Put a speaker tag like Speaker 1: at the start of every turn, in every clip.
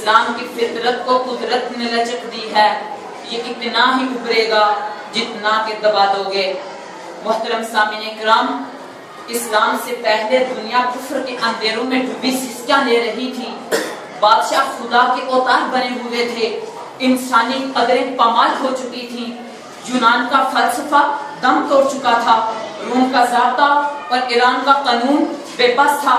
Speaker 1: اسلام کی فطرت کو قدرت نے لچک دی ہے، یہ اتنا ہی ابھرے گا جتنا کہ دبا دو گے۔ محترم سامعین کرام، اسلام سے پہلے دنیا کفر کے اندھیروں میں ڈوبی سسکیاں لے رہی تھی، بادشاہ خدا کے اوتار بنے ہوئے تھے، انسانی قدریں پامال ہو چکی تھیں، یونان کا فلسفہ دم توڑ چکا تھا، روم کا ضابطہ اور ایران کا قانون بے بس تھا۔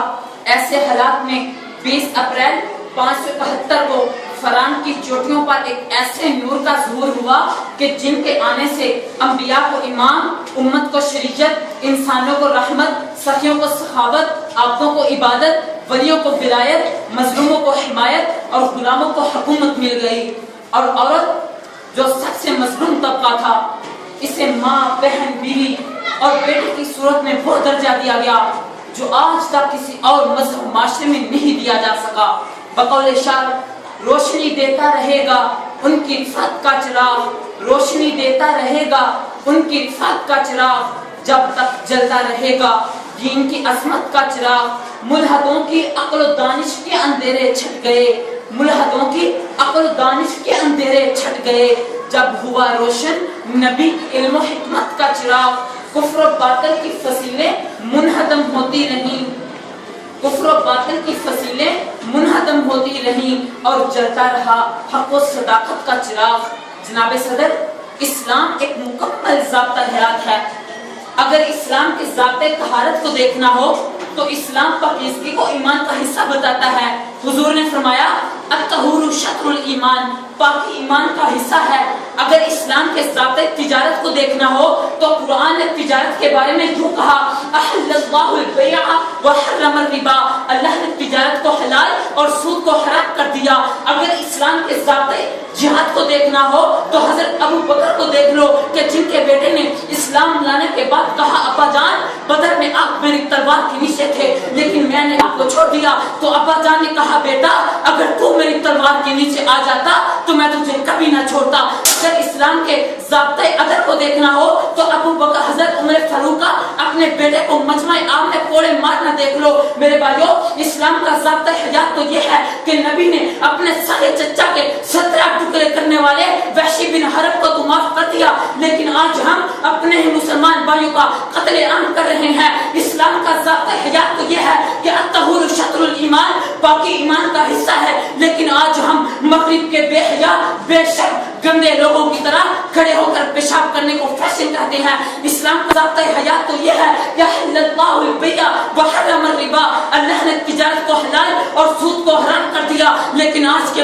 Speaker 1: ایسے حالات میں 20 اپریل 571 کو فران کی چوٹیوں پر ایک ایسے نور کا ظہور ہوا کہ جن کے آنے سے انبیاء کو امام، امت کو شریعت، انسانوں کو رحمت، سخیوں کو سخاوت، عبدوں کو عبادت، ولیوں کو ولایت، مظلوموں کو حمایت اور غلاموں کو حکومت مل گئی۔ اور عورت جو سب سے مظلوم طبقہ تھا، اسے ماں، بہن، بیوی اور بیٹی کی صورت میں وہ درجہ دیا گیا جو آج تک کسی اور مذہب معاشرے میں نہیں دیا جا سکا۔ بقول شاعر، روشنی دیتا رہے گا ان کی رفعت کا چراغ، روشنی دیتا رہے گا ان کی رفعت کا چراغ، جب تک جلتا رہے گا دین کی عظمت کا چراغ۔ ملحدوں کی عقل و دانش کے اندھیرے چھٹ گئے، ملحدوں کی عقل و دانش کے اندھیرے چھٹ گئے، جب ہوا روشن نبی علم و حکمت کا چراغ۔ کفر و باطل کی فصیلیں منہدم ہوتی رہیں، کفر و باطل کی فصیلیں منہدم ہوتی رہیں اور جلتا رہا حق و صداقت کا چراغ۔ جناب صدر، اسلام ایک مکمل ضابطہ حیات ہے۔ اگر اسلام کے ضابطۂ طہارت کو دیکھنا ہو تو اسلام پاکیزگی کو ایمان کا حصہ بتاتا ہے۔ حضور نے فرمایا الطہور شطر الایمان، پاکی ایمان کا حصہ ہے۔ اگر اسلام کے ضابطۂ تجارت کو دیکھنا ہو تو قرآن نے تجارت کے بارے میں یوں کہا احل اللہ البیع وحرم الربا، اللہ نے تجارت کو حلال اور سود کو حرام کر دیا۔ اگر اسلام کے ضابطۂ جہاد کو دیکھنا ہو تو حضرت ابو بکر کو دیکھ لو کہ جن کے بیٹے نے اسلام لانے کے بعد کہا ابا جان بدر میں آپ میری تلوار کے نیچے تھے لیکن میں نے آپ کو چھوڑ دیا، تو ابا جان نے کہا بیٹا اگر تو میری تلوار کے نیچے آ جاتا تو میں تجھے کبھی نہ چھوڑتا۔ اگر اسلام کے ضابطۂ ادب کو دیکھنا ہو تو ابو بکر حضرت عمر فاروق اپنے بیٹے کو مجمع عام میں کوڑے مارنا دیکھ لو۔ میرے بھائیو، اسلام کا ضابطۂ حیات تو یہ ہے کہ نبی نے اپنے سارے چچا کے 17 ٹکڑے کرنے والے وحشی بن حرب کو تو معاف کر دیا، لیکن آج ہم اپنے ہی مسلمان بھائیوں کا قتل عام کر رہے ہیں۔ اسلام کا ضابطۂ حیات تو یہ ہے کہ الطہور شطر الایمان، پاکی ایمان کا حصہ ہے، لیکن آج ہم مغرب کے بے حیا، بے شک گندے لوگوں کی طرح کھڑے ہو کر پیشاب کرنے کو فیشن کہتے ہیں۔ اسلام کا ضابطۂ حیات تو یہ ہے کہ احل اللہ البیع وحرم الربا، اللہ نے تجارت کو حلال اور سود کو حرام کر دیا، لیکن آج کے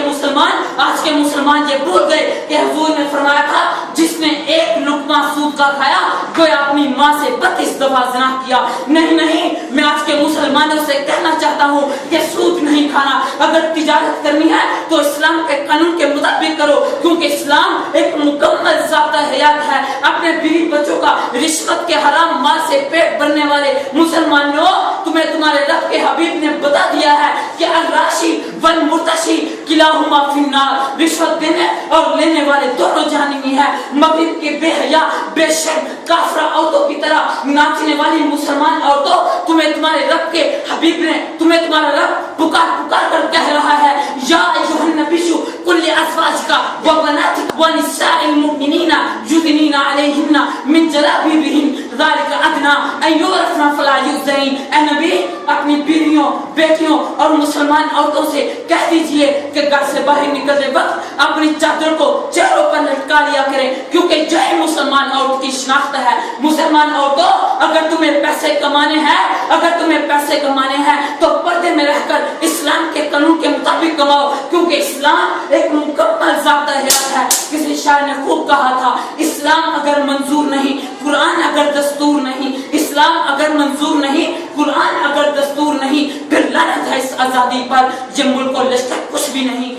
Speaker 1: مسلمان یہ بھول گئے کہ حضور نے فرمایا تھا جس نے ایک لقمہ سود کا کھایا گویا اپنی ماں سے 32 دفعہ زنا کیا۔ نہیں، میں آج کے مسلمانوں سے کہنا چاہتا ہوں کہ سود نہیں کھانا، اگر تجارت کرنی ہے تو اسلام کے قانون کے مطابق کرو، کیونکہ اسلام ایک مکمل ضابطہ حیات ہے۔ اپنے بیوی بچوں کا رشوت کے حرام مال سے پیٹ بھرنے والے مسلمانوں، تمہیں تمہارے رب کے حبیب نے بتا دیا ہے کہ الراشی والمرتشی کلاہما فی النار، رشوت دینے اور لینے والے دونوں جہنمی ہیں۔ مغرب کے بے حیا، بے شرم، کافرہ عورتوں کی طرح ناچنے والی مسلمان عورتوں، تمہیں تمہارے رب کے حبیب نے، تمہیں تمہارا رب پکار کر کہہ رہا ہے یا ایھا النبی قل لازواجک وبناتک ونساء المؤمنین یدنین علیہن من جلابیبہن ذلک ادنی ان یعرفن فلا یؤذین۔ اے نبی، اپنی بیویوں، بیٹیوں اور مسلمان عورتوں سے کہہ دیجئے کہ گھر سے باہر نکلتے وقت اپنی چادر کو چہروں پر لٹکا لیا کریں، کیونکہ یہی مسلمان عورت کی شناخت ہے۔ مسلمان عورتوں، اگر تمہیں پیسے کمانے ہیں تو پردے میں رہ کر اسلام کے قانون کے مطابق کماؤ، کیونکہ اسلام ایک مکمل ضابطہ حیات ہے۔ کسی شاعر نے خوب کہا تھا اسلام اگر منظور نہیں، قرآن اگر دستور نہیں، اسلام اگر منظور نہیں، قرآن اگر دستور نہیں، پھر لعنت ہے اس آزادی پر، یہ ملک و لشکر کچھ بھی نہیں۔